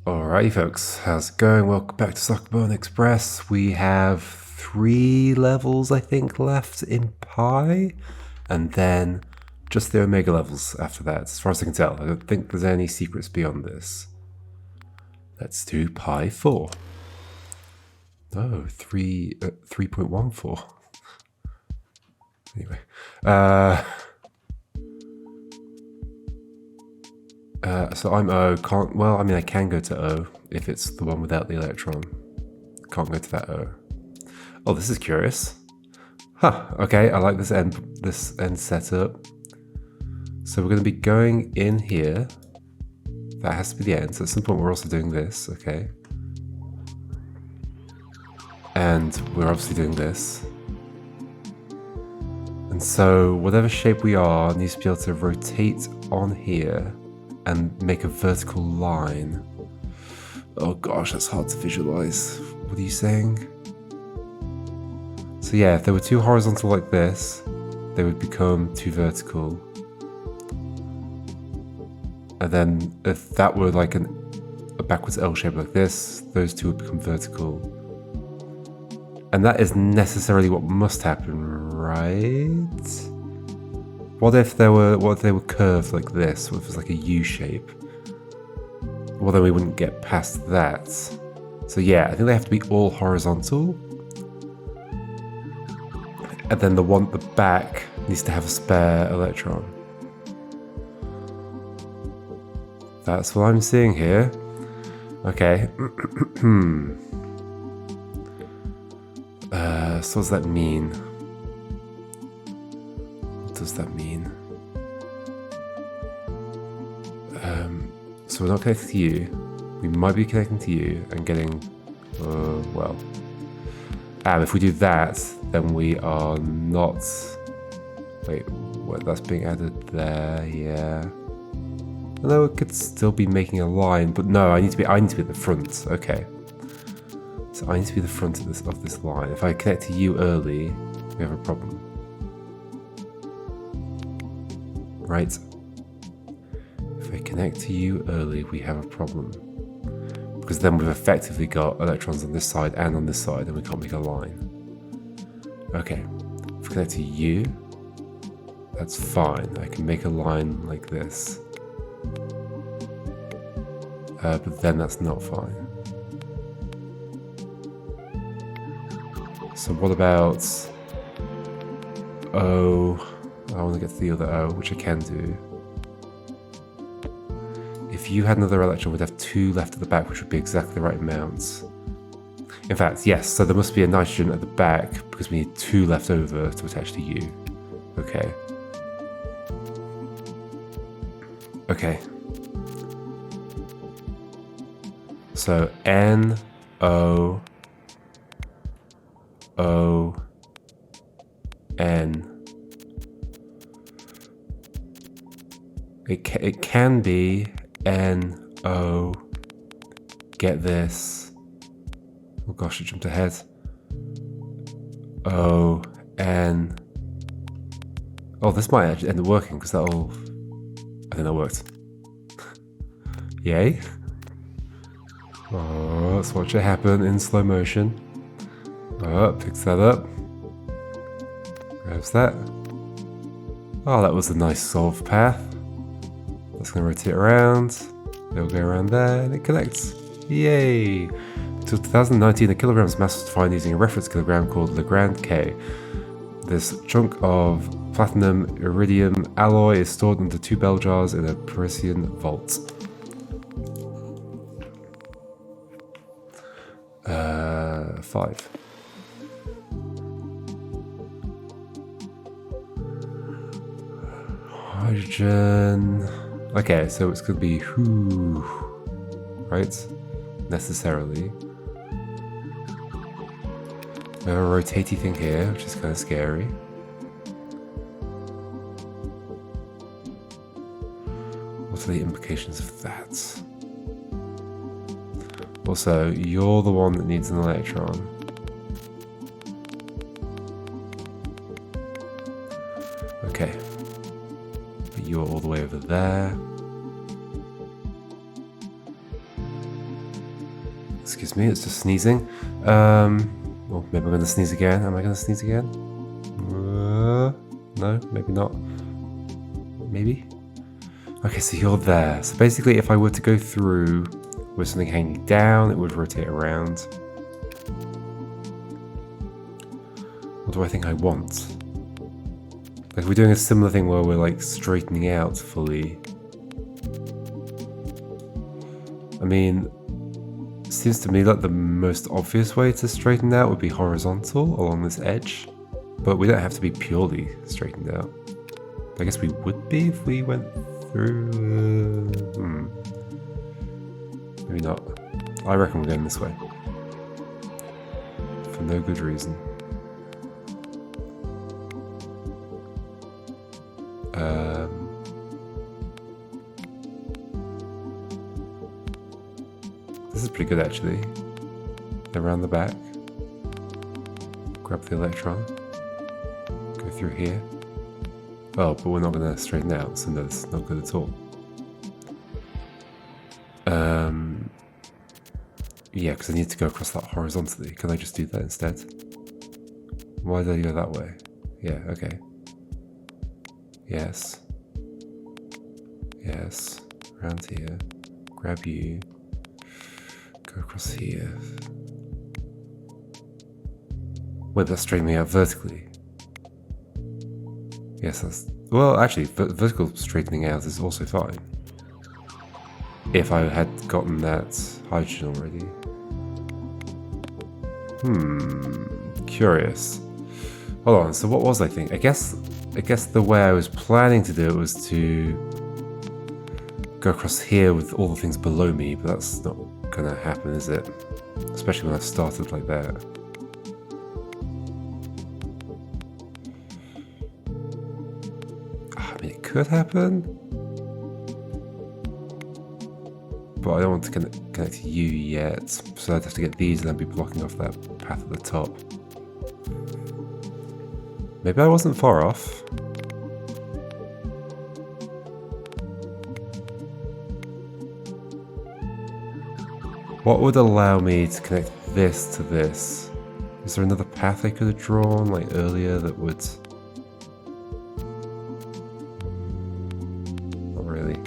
Alrighty folks, how's it going? Welcome back to Sokobond Express. We have 3 levels I think left in Pi, and then just the Omega levels after that, as far as I can tell. I don't think there's any secrets beyond this. Let's do Pi 4. Oh, 3.14. Anyway, so I'm O. Well, I mean, I can go to O if it's the one without the electron. Can't go to that O. Oh, this is curious. Huh. Okay, I like this end setup. So we're going to be going in here. That has to be the end. So at some point we're also doing this. Okay. And we're obviously doing this. And so whatever shape we are needs to be able to rotate on here and make a vertical line. Oh gosh, that's hard to visualize. What are you saying? So yeah, if there were 2 horizontal like this, they would become 2 vertical. And then if that were like a backwards L shape like this, those 2 would become vertical. And that is necessarily what must happen, right? What if they were curved like this? What if it was like a U shape? Well, then we wouldn't get past that. So yeah, I think they have to be all horizontal. And then the back needs to have a spare electron. That's what I'm seeing here. Okay. So what does that mean? What does that mean? So we're not connected to you. We might be connecting to you and getting, well. If we do that, then we are not. Wait, what? That's being added there. Yeah. Although it could still be making a line, but no, I need to be at the front. Okay. So I need to be the front of this line. If I connect to you early, we have a problem. Right? If I connect to you early, we have a problem. Because then we've effectively got electrons on this side and on this side, and we can't make a line. Okay. If I connect to you, that's fine. I can make a line like this. But then that's not fine. So what about O? I want to get to the other O, which I can do. If you had another electron, we'd have 2 left at the back, which would be exactly the right amounts. In fact, yes, so there must be a nitrogen at the back because we need 2 left over to attach to you. Okay. Okay. So N, O, O, N. It can be N, O, get this. Oh gosh, I jumped ahead. O, N. Oh, this might actually end up working because that'll. I think that worked. Yay. Oh, let's watch it happen in slow motion. Oh, picks that up. Grabs that. Oh, that was a nice solved path. That's going to rotate around. It'll go around there and it connects. Yay! Until 2019, a kilogram's mass was defined using a reference kilogram called Legrand K. This chunk of platinum iridium alloy is stored into 2 bell jars in a Parisian vault. 5. Hydrogen. Okay, so it's going to be who, right? Necessarily. We have a rotatey thing here, which is kind of scary. What are the implications of that? Also, you're the one that needs an electron. Okay. But you're all the way over there. Excuse me, it's just sneezing. Well, maybe I'm gonna sneeze again. Am I gonna sneeze again? No, maybe not. Maybe? Okay, so you're there. So basically, if I were to go through with something hanging down, it would rotate around. What do I think I want? Like, we're doing a similar thing where we're like straightening out fully. I mean, it seems to me like the most obvious way to straighten out would be horizontal along this edge, but we don't have to be purely straightened out. I guess we would be if we went through. Maybe not. I reckon we're going this way for no good reason. This is pretty good actually. Around the back. Grab the electron. Go through here. Oh, but we're not going to straighten out, so that's not good at all. Yeah, because I need to go across that horizontally. Can I just do that instead? Why did I go that way? Yeah, okay. Yes. Yes. Around here. Grab you. Go across here. Wait, that's straightening me out vertically. Yes, that's... Well, actually, vertical straightening out is also fine. If I had gotten that hydrogen already. Curious. Hold on, so what was I thinking? I guess the way I was planning to do it was to go across here with all the things below me, but that's not gonna happen, is it? Especially when I've started like that. I mean, it could happen, but I don't want to connect to you yet, so I'd have to get these and I'd be blocking off that path at the top. Maybe I wasn't far off. What would allow me to connect this to this? Is there another path I could have drawn like earlier that would... Not really.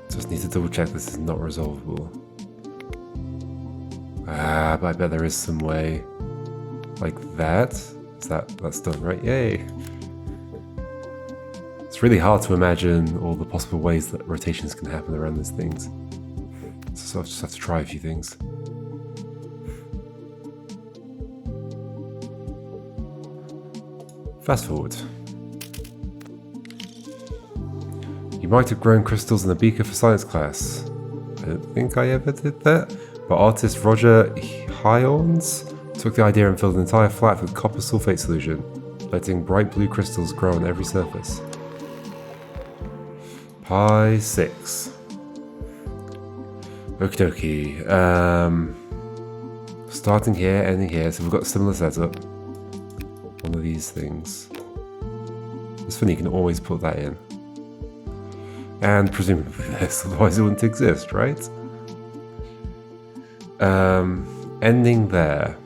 Just need to double check this is not resolvable. But I bet there is some way. Like that? That's done, right? Yay! It's really hard to imagine all the possible ways that rotations can happen around these things. So I just have to try a few things. Fast forward. You might have grown crystals in a beaker for science class. I don't think I ever did that. But artist Roger Hyons took the idea and filled an entire flat with copper sulfate solution, letting bright blue crystals grow on every surface. Pi 6. Okie dokie. Starting here, ending here. So we've got a similar setup. One of these things. It's funny, you can always put that in. And presumably this, otherwise it wouldn't exist, right? Ending there.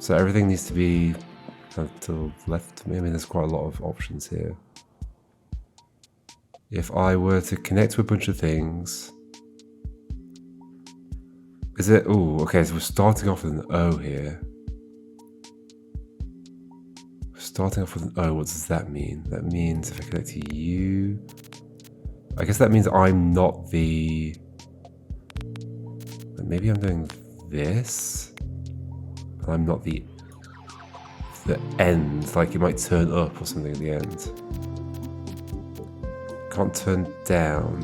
So everything needs to be kind of to the left of me. I mean, there's quite a lot of options here. If I were to connect to a bunch of things... Is it... Oh, okay, so we're starting off with an O here. We're starting off with an O, what does that mean? That means if I connect to you... I guess that means I'm not the... Maybe I'm doing this? And I'm not the end, like it might turn up or something at the end. Can't turn down.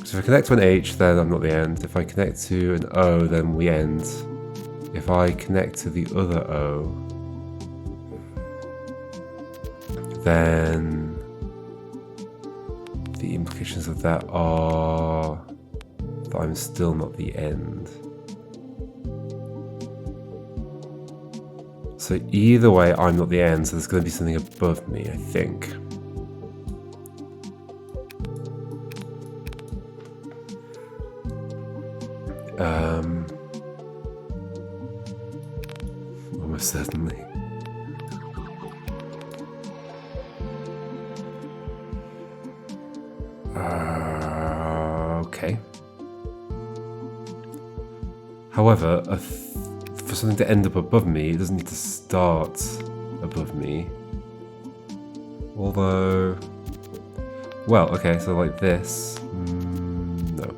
So if I connect to an H, then I'm not the end. If I connect to an O, then we end. If I connect to the other O, then implications of that are that I'm still not the end. So either way, I'm not the end, so there's going to be something above me, I think. Almost certainly. Okay. However, for something to end up above me, it doesn't need to start above me. Although... Well, okay, so like this... no.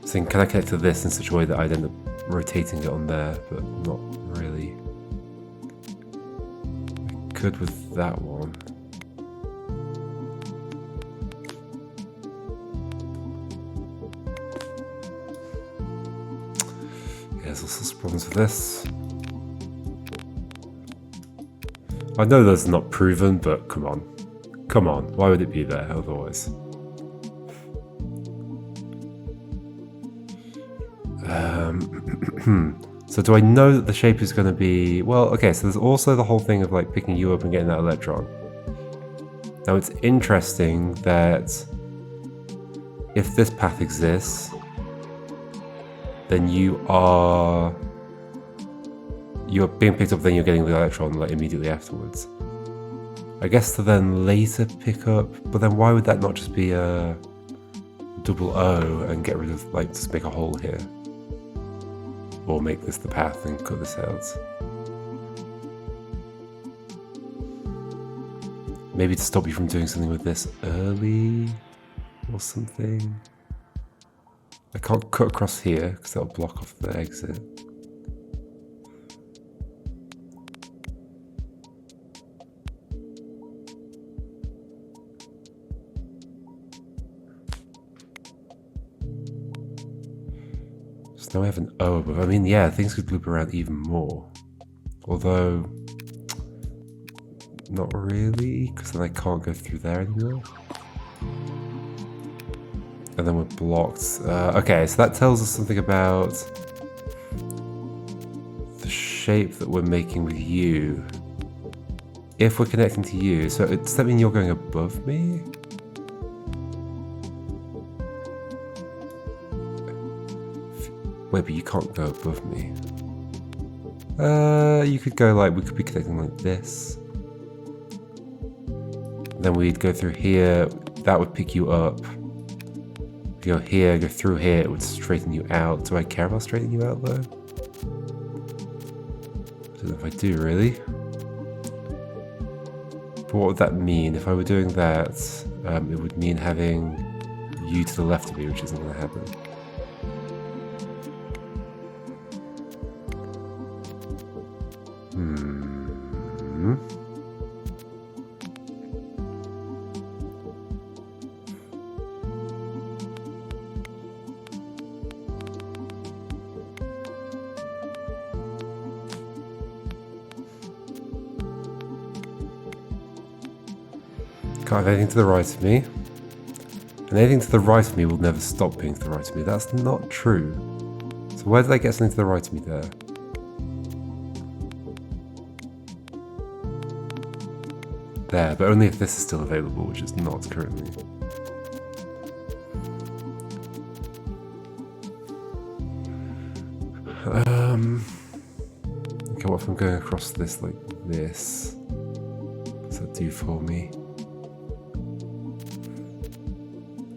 So can I connect to this in such a way that I'd end up rotating it on there, but not really. I could with that one. Yeah, there's also problems with this. I know that's not proven, but come on. Come on, why would it be there otherwise? So do I know that the shape is going to be... Well, okay, so there's also the whole thing of like picking you up and getting that electron. Now it's interesting that if this path exists, then you're being picked up, then you're getting the electron like immediately afterwards. I guess to then later pick up, but then why would that not just be a double O and get rid of, like, just make a hole here? Or make this the path and cut this out. Maybe to stop you from doing something with this early or something. I can't cut across here because that'll block off the exit. So now we have an O above. I mean, yeah, things could loop around even more. Although, not really, because then I can't go through there anymore. And then we're blocked. Okay, so that tells us something about the shape that we're making with you. If we're connecting to you, so does that mean you're going above me? Wait, but you can't go above me. You could go like, we could be connecting like this. Then we'd go through here, that would pick you up. Go here, go through here, it would straighten you out. Do I care about straightening you out though? I don't know if I do really. But what would that mean? If I were doing that, it would mean having you to the left of me, which isn't going to happen. Can't have anything to the right of me. And anything to the right of me will never stop being to the right of me. That's not true. So where did I get something to the right of me there? There, but only if this is still available, which is not currently. Okay, what if I'm going across this like this? What does that do for me?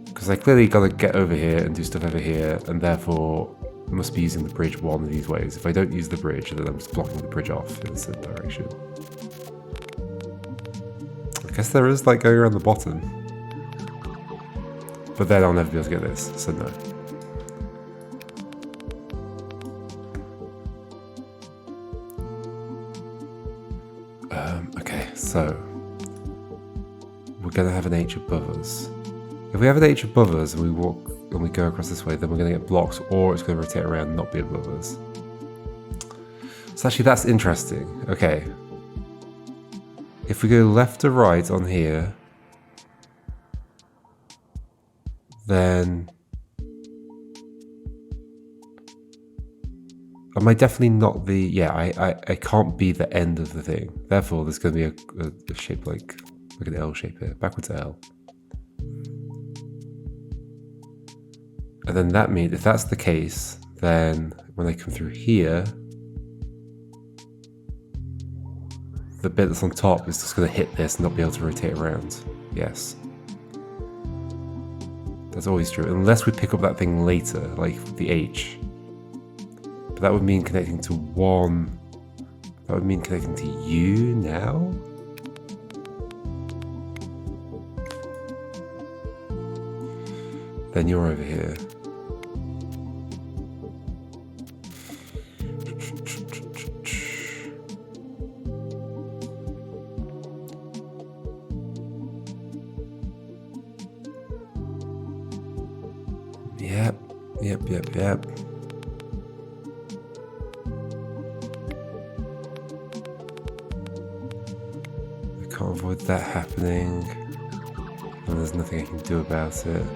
Because I clearly got to get over here and do stuff over here, and therefore I must be using the bridge one of these ways. If I don't use the bridge, then I'm just blocking the bridge off in a certain direction. I guess there is like going around the bottom. But then I'll never be able to get this, so no. Okay, so we're gonna have an H above us. If we have an H above us and we walk and we go across this way, then we're gonna get blocked, or it's gonna rotate around and not be above us. So actually that's interesting. Okay. if we go left to right on here, then am I definitely not the... Yeah, I can't be the end of the thing. Therefore, there's going to be a shape like an L shape here. Backwards L. And then that means, if that's the case, then when I come through here, the bit that's on top is just going to hit this and not be able to rotate around. Yes. That's always true. Unless we pick up that thing later, like the H. But that would mean connecting to one. That would mean connecting to U now? Then you're over here. Yep. I can't avoid that happening. And there's nothing I can do about it.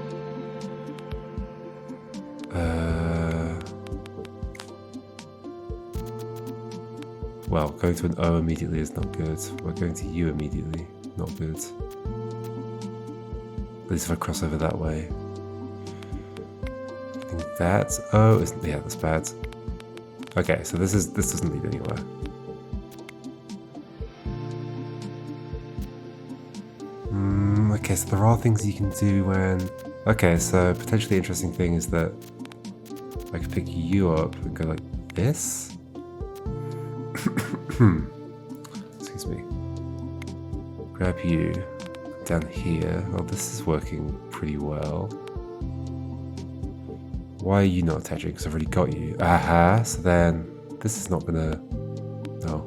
Well, going to an O immediately is not good. We're going to U immediately, not good. At least if I cross over that way. I think that's O isn't... Yeah, that's bad. Okay, so this doesn't lead anywhere. Okay, so there are things you can do when... Okay, so potentially interesting thing is that I could pick you up and go like this. Excuse me. Grab you down here. Oh, this is working pretty well. Why are you not attaching? Because I've already got you. Aha, so then this is not gonna... No.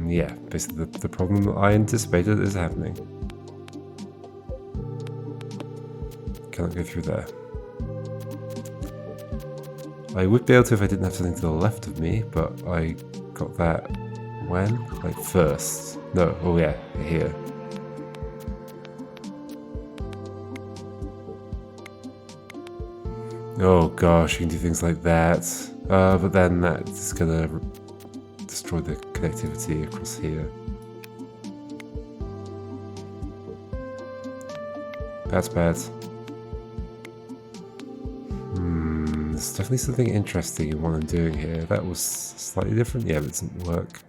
Yeah, basically the problem that I anticipated is happening. Cannot go through there. I would be able to if I didn't have something to the left of me, but I got that when? Like first. No, oh yeah, here. Oh gosh, you can do things like that. But then that's gonna destroy the connectivity across here. That's bad. There's definitely something interesting in what I'm doing here. That was slightly different. Yeah, but it doesn't work.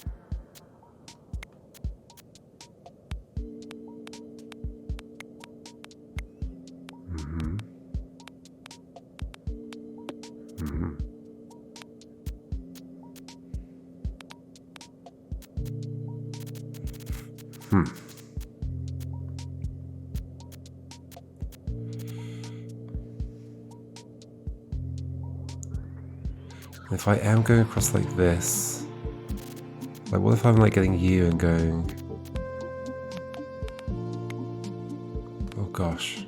If I am going across like this, like what if I'm like getting you and going, oh gosh.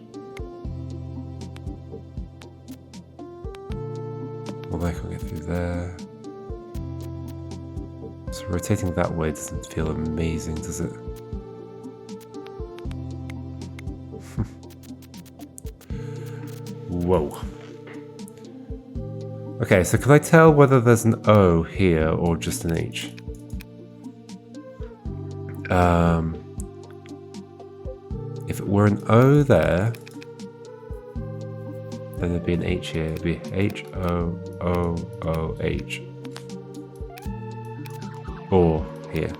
Well, I can't get through there. So rotating that way doesn't feel amazing, does it? Whoa. Okay, so can I tell whether there's an O here or just an H? If it were an O there, then there'd be an H here. It'd be H-O-O-O-H. Or here.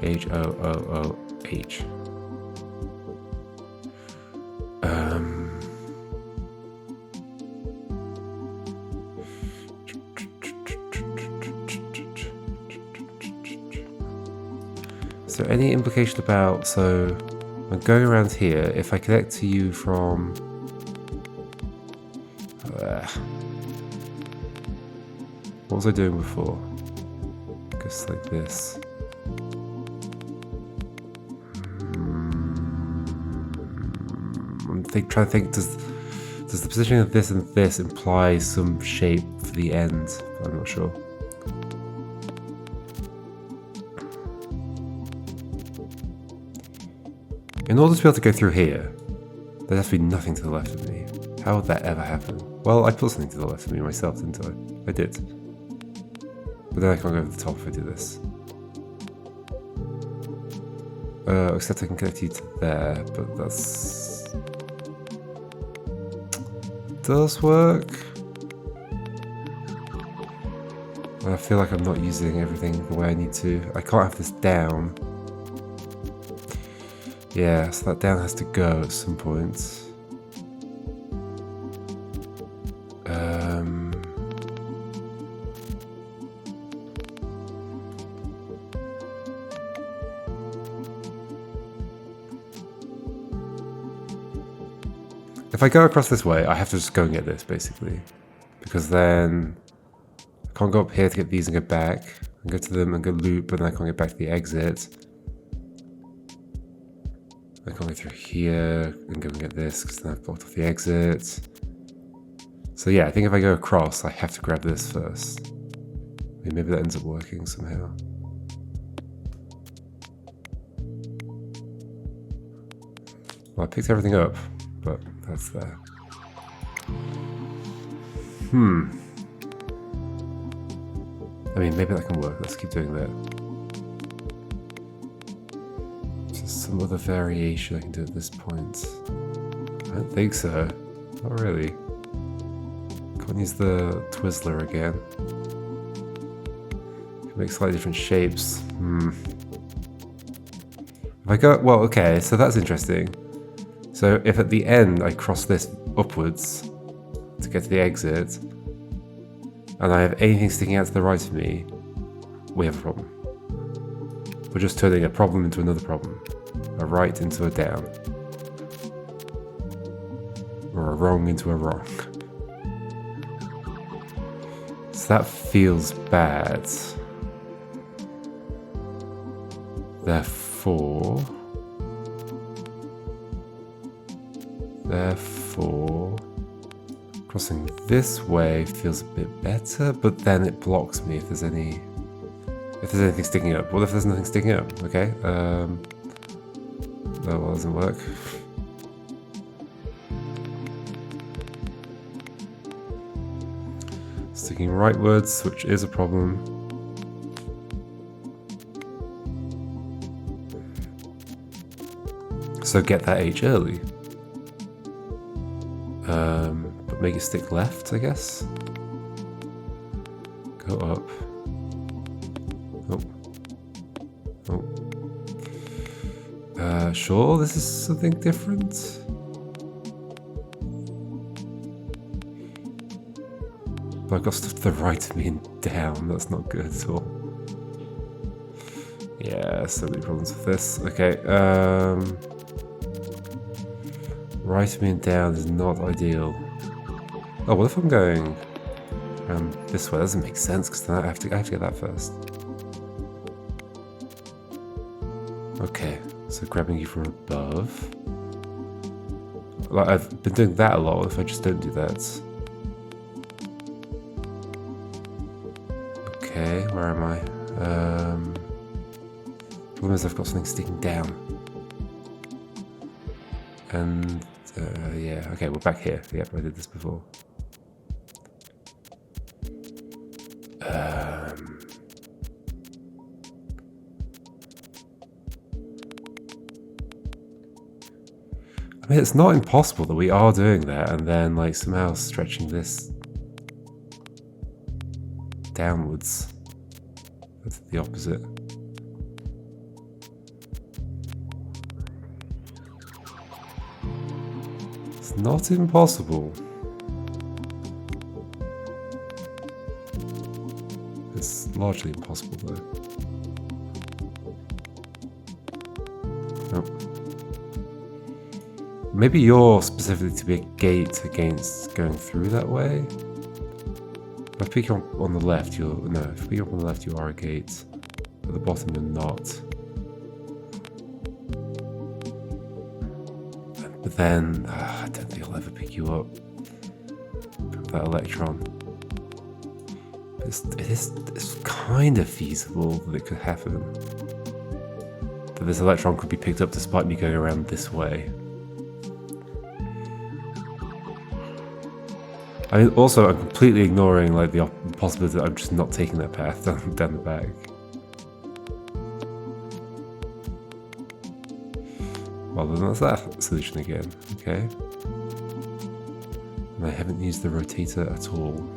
H-O-O-O-H. Is there any implication about, so I'm going around here, if I connect to you from... what was I doing before? Just like this. I'm trying to think, does the positioning of this and this imply some shape for the end? I'm not sure. In order to be able to go through here, there has to be nothing to the left of me. How would that ever happen? Well, I put something to the left of me myself, didn't I? I did. But then I can't go over the top if I do this. Except I can connect you to there, but that's... does work. I feel like I'm not using everything the way I need to. I can't have this down. Yeah, so that down has to go at some point. If I go across this way, I have to just go and get this, basically. Because then I can't go up here to get these and go back. And go to them and go loop, but then I can't get back to the exit. I can't go through here and go and get this, because then I've blocked off the exit. So yeah, I think if I go across, I have to grab this first. I mean, maybe that ends up working somehow. Well, I picked everything up, but that's there. I mean, maybe that can work. Let's keep doing that. Just some other variation I can do at this point. I don't think so. Not really. Can't use the Twizzler again. Can make slightly different shapes. If I go... well, okay, so that's interesting. So if at the end I cross this upwards to get to the exit, and I have anything sticking out to the right of me, we have a problem. We're just turning a problem into another problem. A right into a down. Or a wrong into a wrong. So that feels bad. Therefore, crossing this way feels a bit better, but then it blocks me if there's anything sticking up. What if there's nothing sticking up? Okay, that doesn't work. Sticking rightwards, which is a problem. So get that H early. But make it stick left, I guess. Go up. Oh. Sure, this is something different. But I've got stuff to the right of me and down. That's not good at all. Yeah, so many problems with this. Okay, right of me and down is not ideal. Oh, what if I'm going this way? That doesn't make sense because then I have to get that first. Okay, so grabbing you from above. Like I've been doing that a lot. What if I just don't do that? Okay, where am I? Problem is I've got something sticking down. And yeah, okay, we're back here. Yep, I did this before. I mean, it's not impossible that we are doing that and then like somehow stretching this downwards. That's the opposite. It's not impossible. It's largely impossible though. Nope. Maybe you're specifically to be a gate against going through that way. If I pick you up on the left, if I pick you up on the left, you are a gate. At the bottom, you're not. But then, I don't think I'll ever pick you up. That electron. It's kind of feasible that it could happen. But this electron could be picked up despite me going around this way. I mean, also, I'm completely ignoring like the possibility that I'm just not taking that path down the back. Well, then that's that solution again. Okay. And I haven't used the rotator at all.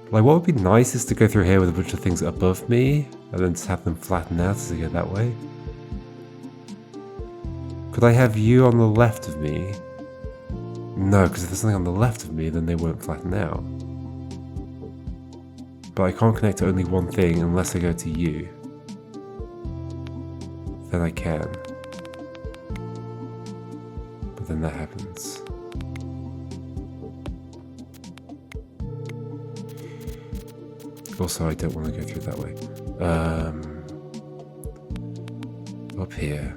Like, what would be nice is to go through here with a bunch of things above me, and then just have them flatten out as I go that way. Could I have you on the left of me? No, because if there's something on the left of me, then they won't flatten out. But I can't connect to only one thing unless I go to you. Then I can. But then that happens. Also, I don't want to go through that way. Up here.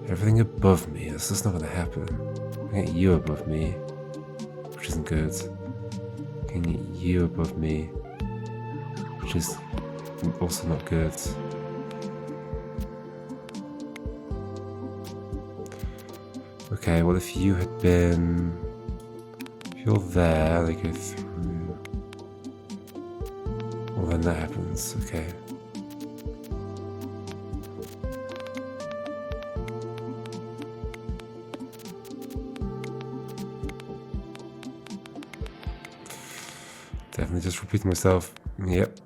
Everything above me, that's just not going to happen. I can get you above me, which isn't good. I can get you above me, which is also not good. Okay, well if you had been... If you're there, they go through. Well then that happens, okay. Definitely just repeating myself. Yep.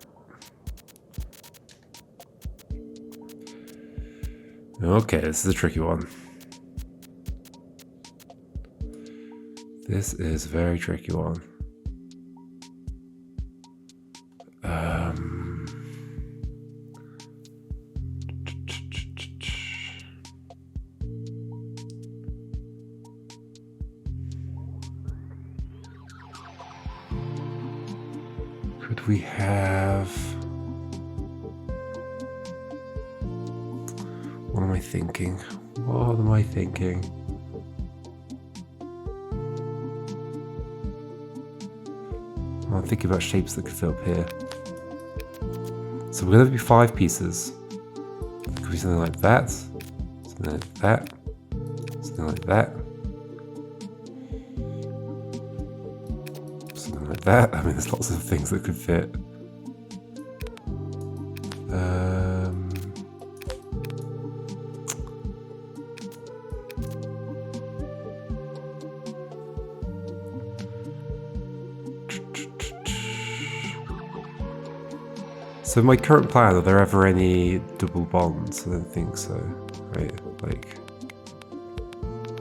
Okay, this is a tricky one. This is a very tricky one. Could we have... What am I thinking? What am I thinking? I'm thinking about shapes that could fit up here. So we're going to be 5 pieces. It could be something like that, something like that, something like that, something like that. I mean, there's lots of things that could fit. So my current plan, are there ever any double bonds? I don't think so, right? Like,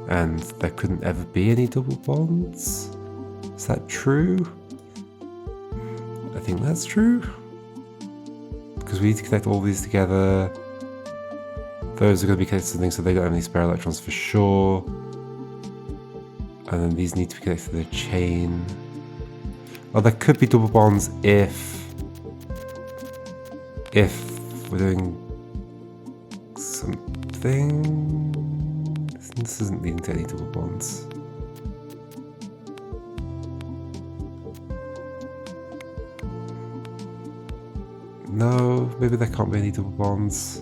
and there couldn't ever be any double bonds? Is that true? I think that's true. Because we need to connect all these together. Those are going to be connected to something so they don't have any spare electrons for sure. And then these need to be connected to the chain. Oh, there could be double bonds if we're doing something. This isn't leading to any double bonds. No, maybe there can't be any double bonds.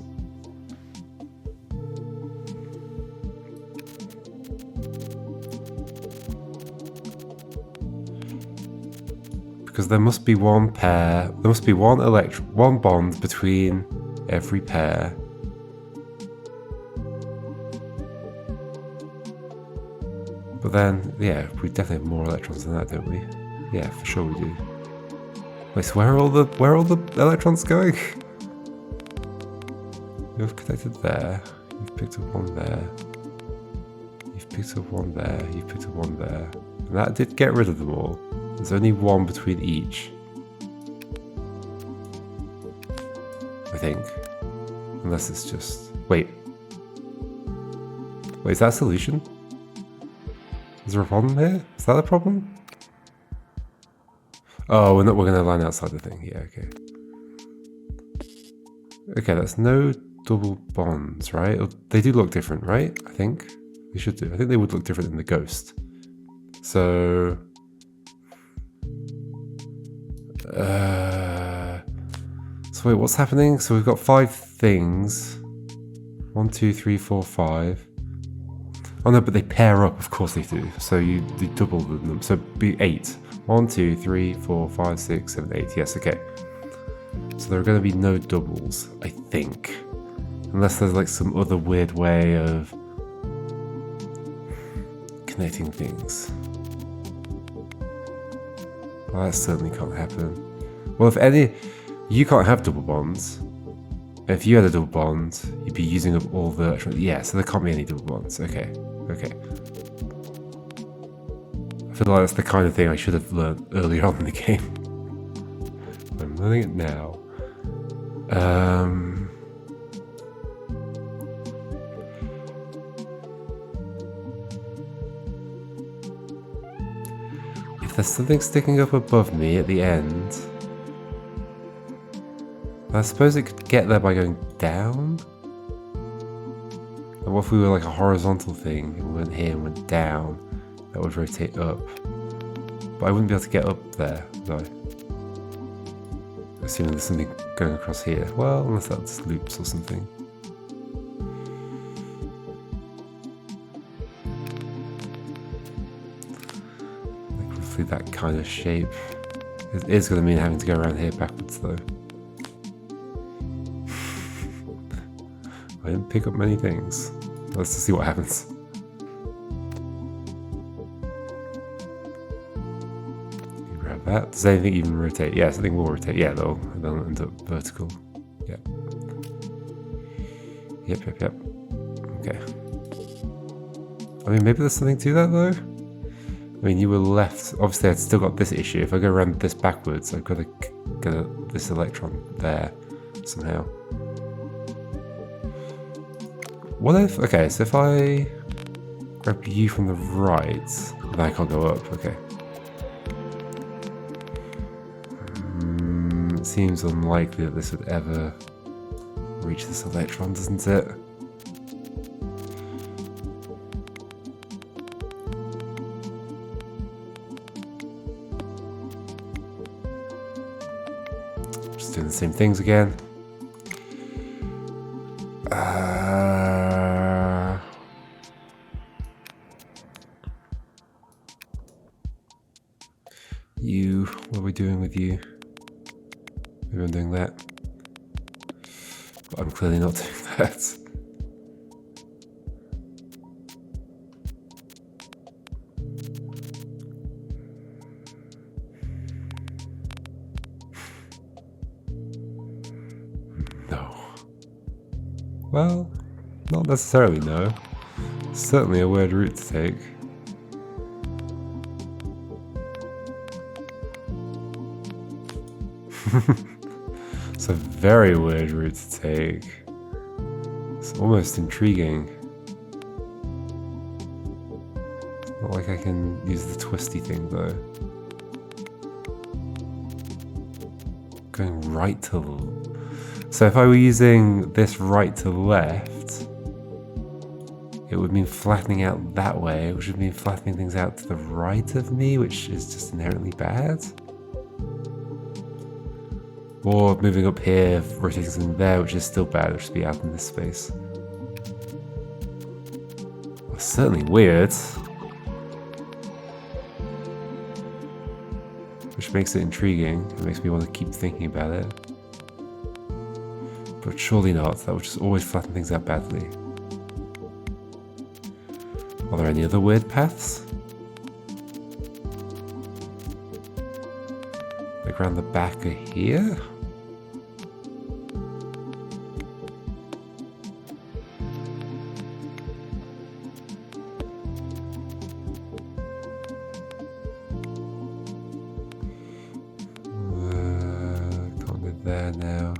Because there must be one pair, there must be one bond between every pair. But then, yeah, we definitely have more electrons than that, don't we? Yeah, for sure we do. Wait, so where are all the electrons going? You've connected there. You've picked up one there. You've picked up one there. You've picked up one there. And that did get rid of them all. There's only one between each. I think. Unless it's just... Wait. Wait, is that a solution? Is there a problem here? Is that a problem? Oh, we're going to line outside the thing. Yeah, okay. Okay, that's no double bonds, right? They do look different, right? I think. They should do. I think they would look different in the ghost. So... So wait, what's happening? So we've got 5 things. 1, 2, 3, 4, 5. Oh no, but they pair up, of course they do. So you double them, so it'd be 8. 1, 2, 3, 4, 5, 6, 7, 8. Yes, okay. So there are going to be no doubles, I think. Unless there's like some other weird way of connecting things. Well, that certainly can't happen. Well, if any, you can't have double bonds. If you had a double bond, you'd be using up all the... Yeah, so there can't be any double bonds. Okay, okay. I feel like that's the kind of thing I should have learned earlier on in the game. I'm learning it now. If there's something sticking up above me at the end, I suppose it could get there by going down? And what if we were like a horizontal thing, and we went here and went down, that would rotate up. But I wouldn't be able to get up there, though. Assuming there's something going across here. Well, unless that's loops or something. Like roughly that kind of shape. It is going to mean having to go around here backwards, though. I didn't pick up many things. Let's just see what happens. You grab that. Does anything even rotate? Yes, I think will rotate. Yeah, they'll end up vertical. Yep. Yep. Okay. I mean, maybe there's something to that, though? I mean, you were left... Obviously, I've still got this issue. If I go around this backwards, I've got to get this electron there somehow. What if... Okay, so if I grab you from the right, then I can't go up. Okay. It seems unlikely that this would ever reach this electron, doesn't it? Just doing the same things again. You, what are we doing with you? Maybe I'm doing that. But I'm clearly not doing that. No. Well, not necessarily no. Certainly a weird route to take. It's a very weird route to take. It's almost intriguing. It's not like I can use the twisty thing though. Going right to... So if I were using this right to left, it would mean flattening out that way, which would mean flattening things out to the right of me, which is just inherently bad. Or moving up here, rotating something there, which is still bad, which should be out in this space. Well, certainly weird. Which makes it intriguing. It makes me want to keep thinking about it. But surely not. That would just always flatten things out badly. Are there any other weird paths? Like around the back of here? Can't go there now.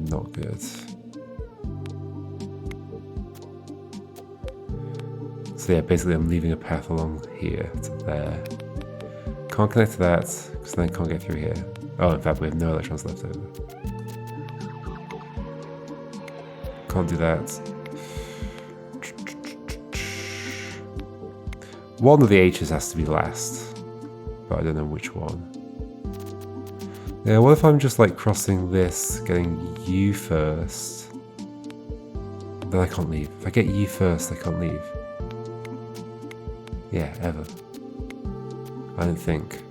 Not good. So So yeah, basically I'm leaving a path along here to there. Can't connect to that, because then I can't get through here. Oh, in fact, we have no electrons left over. Can't do that. One of the H's has to be last, but I don't know which one. Yeah, what if I'm just like crossing this, getting you first? Then I can't leave. If I get you first, I can't leave. Yeah, ever. I don't think.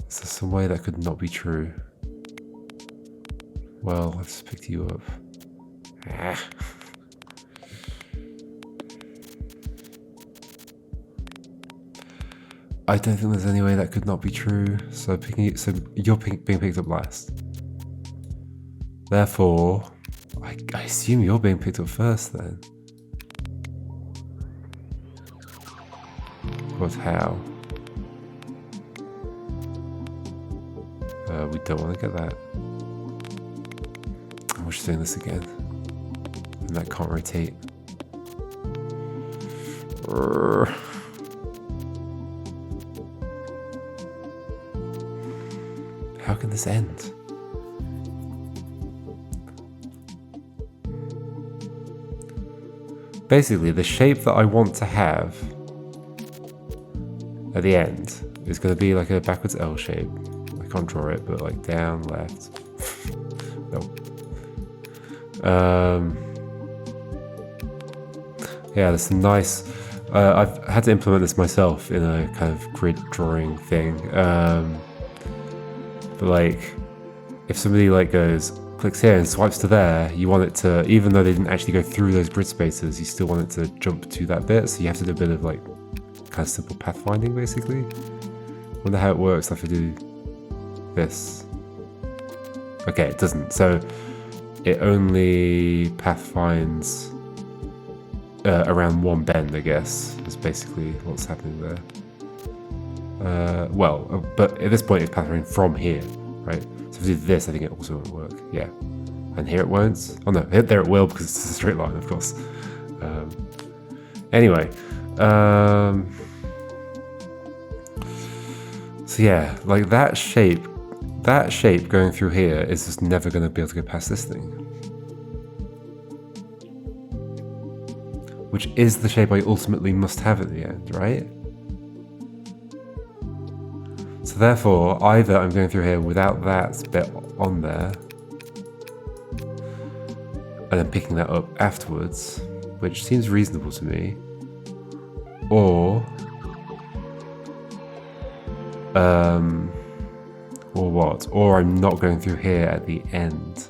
Is there some way that could not be true? Well, let's pick you up. Ah. I don't think there's any way that could not be true. So you're being picked up last. Therefore, I assume you're being picked up first then. But how? We don't want to get that. We're just doing this again. And that can't rotate. How can this end? Basically, the shape that I want to have at the end is going to be like a backwards L shape. I can't draw it, but like down, left. Nope. Yeah, there's some nice. I've had to implement this myself in a kind of grid drawing thing. But like, if somebody like clicks here and swipes to there, you want it to, even though they didn't actually go through those grid spaces, you still want it to jump to that bit. So you have to do a bit of like kind of simple pathfinding, basically. Wonder how it works if I do this. Okay, it doesn't. So it only pathfinds around one bend, I guess, is basically what's happening there. But at this point it's pathfinding from here, right? So if I do this, I think it also won't work. Yeah. And here it won't. Oh no, there it will, because it's a straight line, of course. Anyway. So yeah, like that shape going through here is just never going to be able to go past this thing. Which is the shape I ultimately must have at the end, right? So therefore, either I'm going through here without that bit on there, and then picking that up afterwards, which seems reasonable to me, or what? Or I'm not going through here at the end.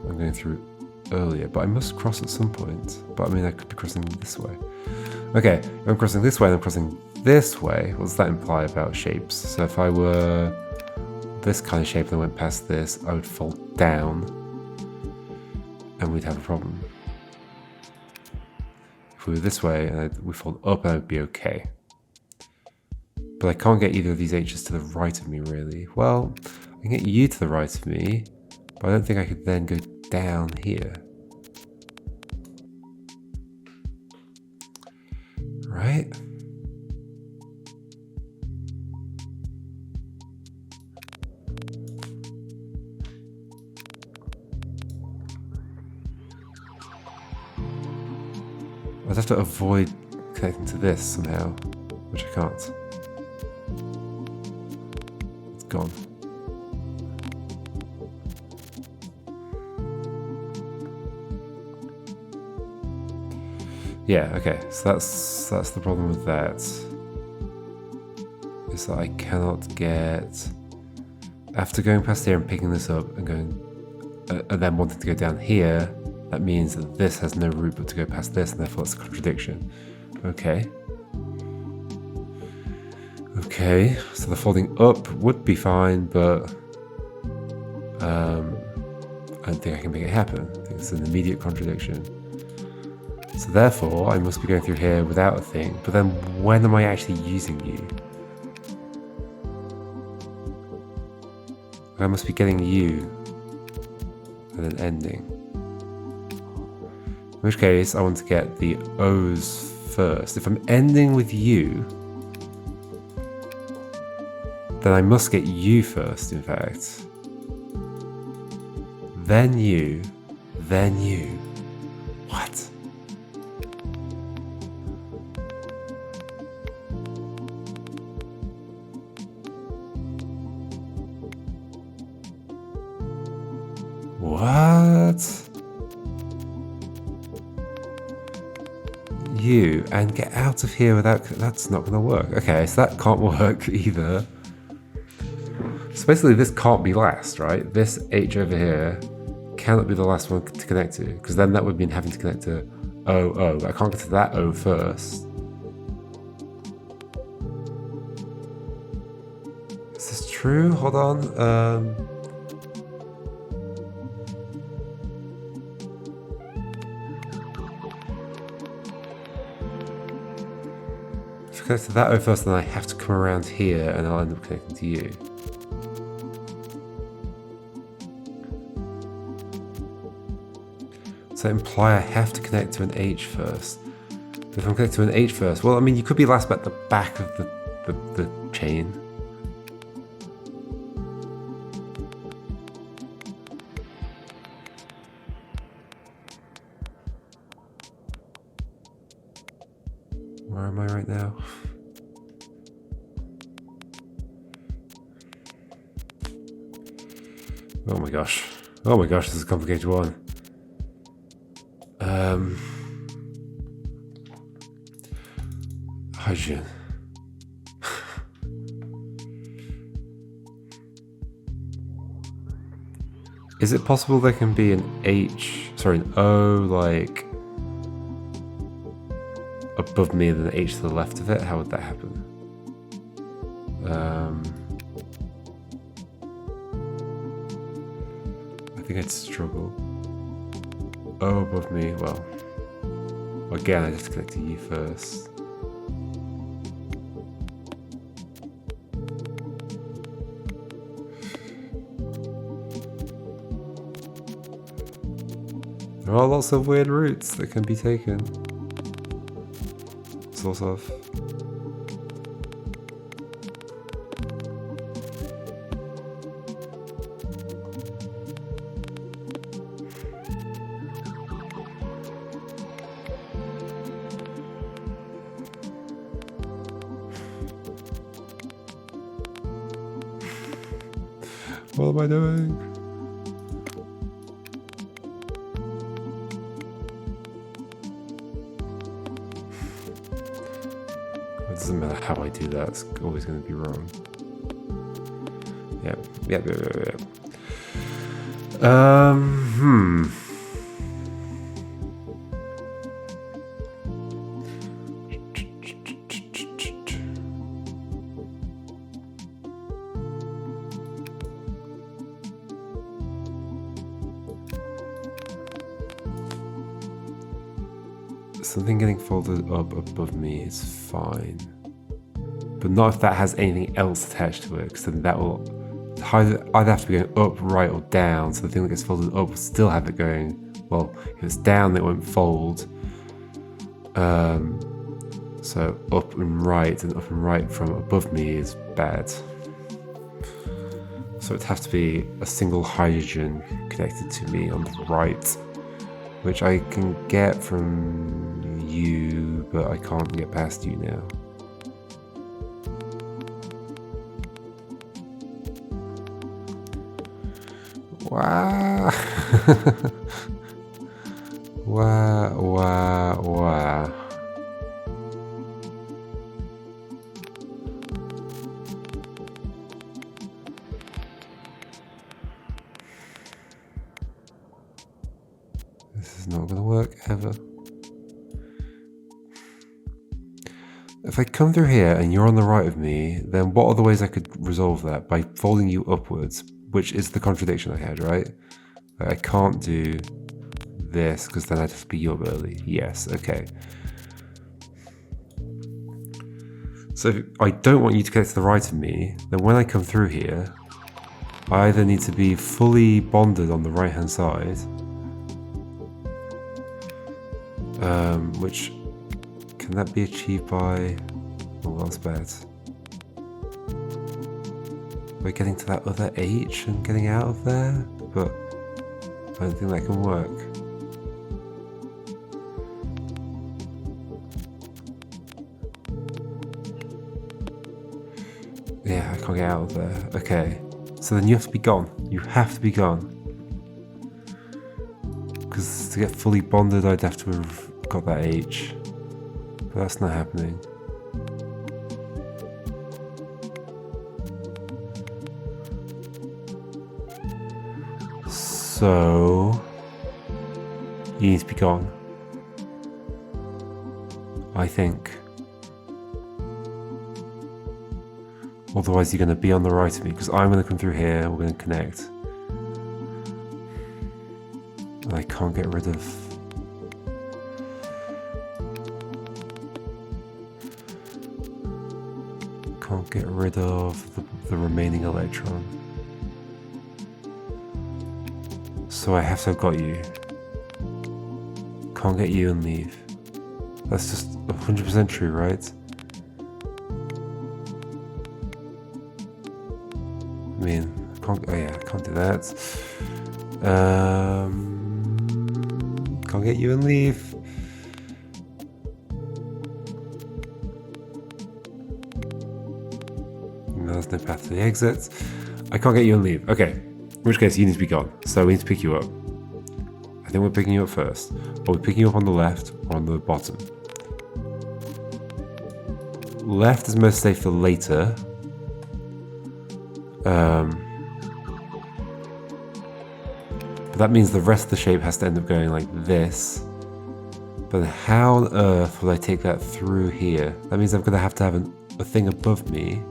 I'm going through earlier, but I must cross at some point. But I mean, I could be crossing this way. Okay, if I'm crossing this way and I'm crossing this way, what does that imply about shapes? So if I were this kind of shape and I went past this, I would fall down and we'd have a problem. If we were this way and we fold up, I would be okay. But I can't get either of these H's to the right of me, really. Well, I can get you to the right of me, but I don't think I could then go down here. Right? I'd have to avoid connecting to this somehow, which I can't. It's gone. Yeah, okay, so that's the problem with that. Is that I cannot get, after going past here and picking this up and going and then wanting to go down here, that means that this has no route but to go past this, and therefore it's a contradiction. Okay. Okay, so the folding up would be fine, but I don't think I can make it happen. I think it's an immediate contradiction. So therefore, I must be going through here without a thing, but then when am I actually using you? I must be getting you and then ending. In which case, I want to get the O's first. If I'm ending with you, then I must get you first, in fact. Then you, then you. What? What? You, and get out of here without... That's not going to work. Okay, so that can't work either. So basically this can't be last, right? This H over here cannot be the last one to connect to, because then that would mean having to connect to O. I can't get to that O first. Is this true? Hold on. If I connect to that O first, then I have to come around here and I'll end up connecting to you. Does that imply I have to connect to an H first? If I'm connected to an H first, well, I mean, you could be last but at the back of the chain. Where am I right now? Oh my gosh. Oh my gosh, this is a complicated one. Hydrogen. Is it possible there can be an an O, like, above me and then an H to the left of it? How would that happen? I think I'd struggle. O above me, well, again, I have to connect to you first. There are lots of weird routes that can be taken. Sort of. What am I doing? It doesn't matter how I do that, it's always going to be wrong. Yep. Something getting folded up above me is fine. But not if that has anything else attached to it, because then that will either have to be going up, right, or down. So the thing that gets folded up will still have it going, well, if it's down, it won't fold. So up and right from above me is bad. So it'd have to be a single hydrogen connected to me on the right, which I can get from you, but I can't get past you now. Wow. Wow. This is not going to work ever. If I come through here and you're on the right of me, then what are the ways I could resolve that? By folding you upwards, which is the contradiction I had, right? I can't do this because then I'd have to be up early. Yes, okay. So if I don't want you to connect to the right of me, then when I come through here, I either need to be fully bonded on the right hand side, which can that be achieved by, oh that's bad, by getting to that other H and getting out of there, but I don't think that can work. Yeah, I can't get out of there. Okay, so then you have to be gone. You have to be gone. Because to get fully bonded, I'd have to have got that H. But that's not happening. So you need to be gone, I think. Otherwise you're going to be on the right of me, because I'm going to come through here, we're going to connect. And I can't get rid of... Can't get rid of the remaining electron. So I have to have got you. Can't get you and leave. That's just 100% true, right? I mean, I can't, oh yeah, I can't do that. Can't get you and leave. No, there's no path to the exit. I can't get you and leave. Okay, in which case you need to be gone. So we need to pick you up. I think we're picking you up first. Are we picking you up on the left or on the bottom? Left is most safe for later. But that means the rest of the shape has to end up going like this. But how on earth will I take that through here? That means I'm going to have a thing above me.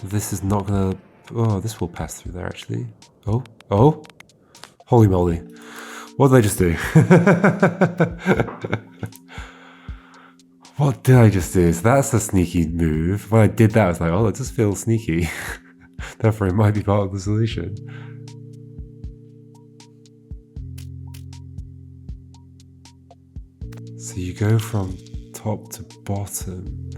This is not going to... Oh, this will pass through there actually. Oh, oh! Holy moly. What did I just do? What did I just do? So that's a sneaky move. When I did that, I was like, oh, it does feel sneaky. Therefore, it might be part of the solution. So you go from top to bottom.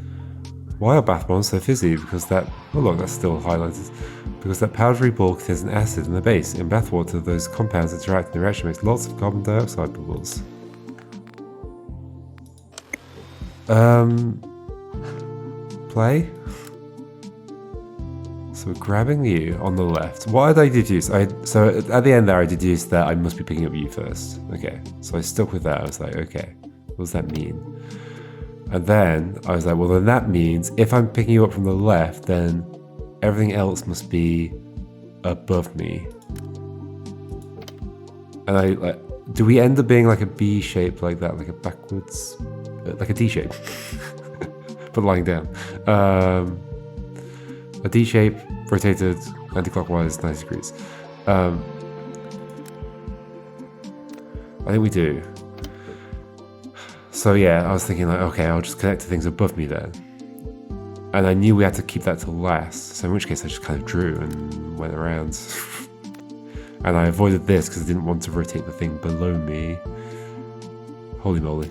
Why are bath bombs so fizzy? Because that... Oh look, that's still highlighted. Because that powdery ball contains an acid in the base. In bathwater, those compounds interact and the reaction makes lots of carbon dioxide bubbles. Play? So we're grabbing you on the left. What did I deduce? So at the end there, I deduced that I must be picking up you first. Okay, so I stuck with that. I was like, okay, what does that mean? And then I was like, well, then that means if I'm picking you up from the left, then everything else must be above me. And I like, do we end up being like a B shape like that, like a backwards, like a D shape, but lying down? A D shape rotated anti-clockwise 90 degrees. I think we do. So yeah, I was thinking like, okay, I'll just connect to things above me then. And I knew we had to keep that to last, so in which case I just kind of drew and went around. And I avoided this because I didn't want to rotate the thing below me. Holy moly.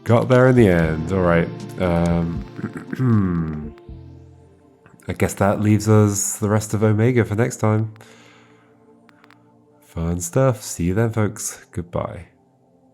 Got there in the end, alright. I guess that leaves us the rest of Omega for next time. Fun stuff. See you then, folks. Goodbye.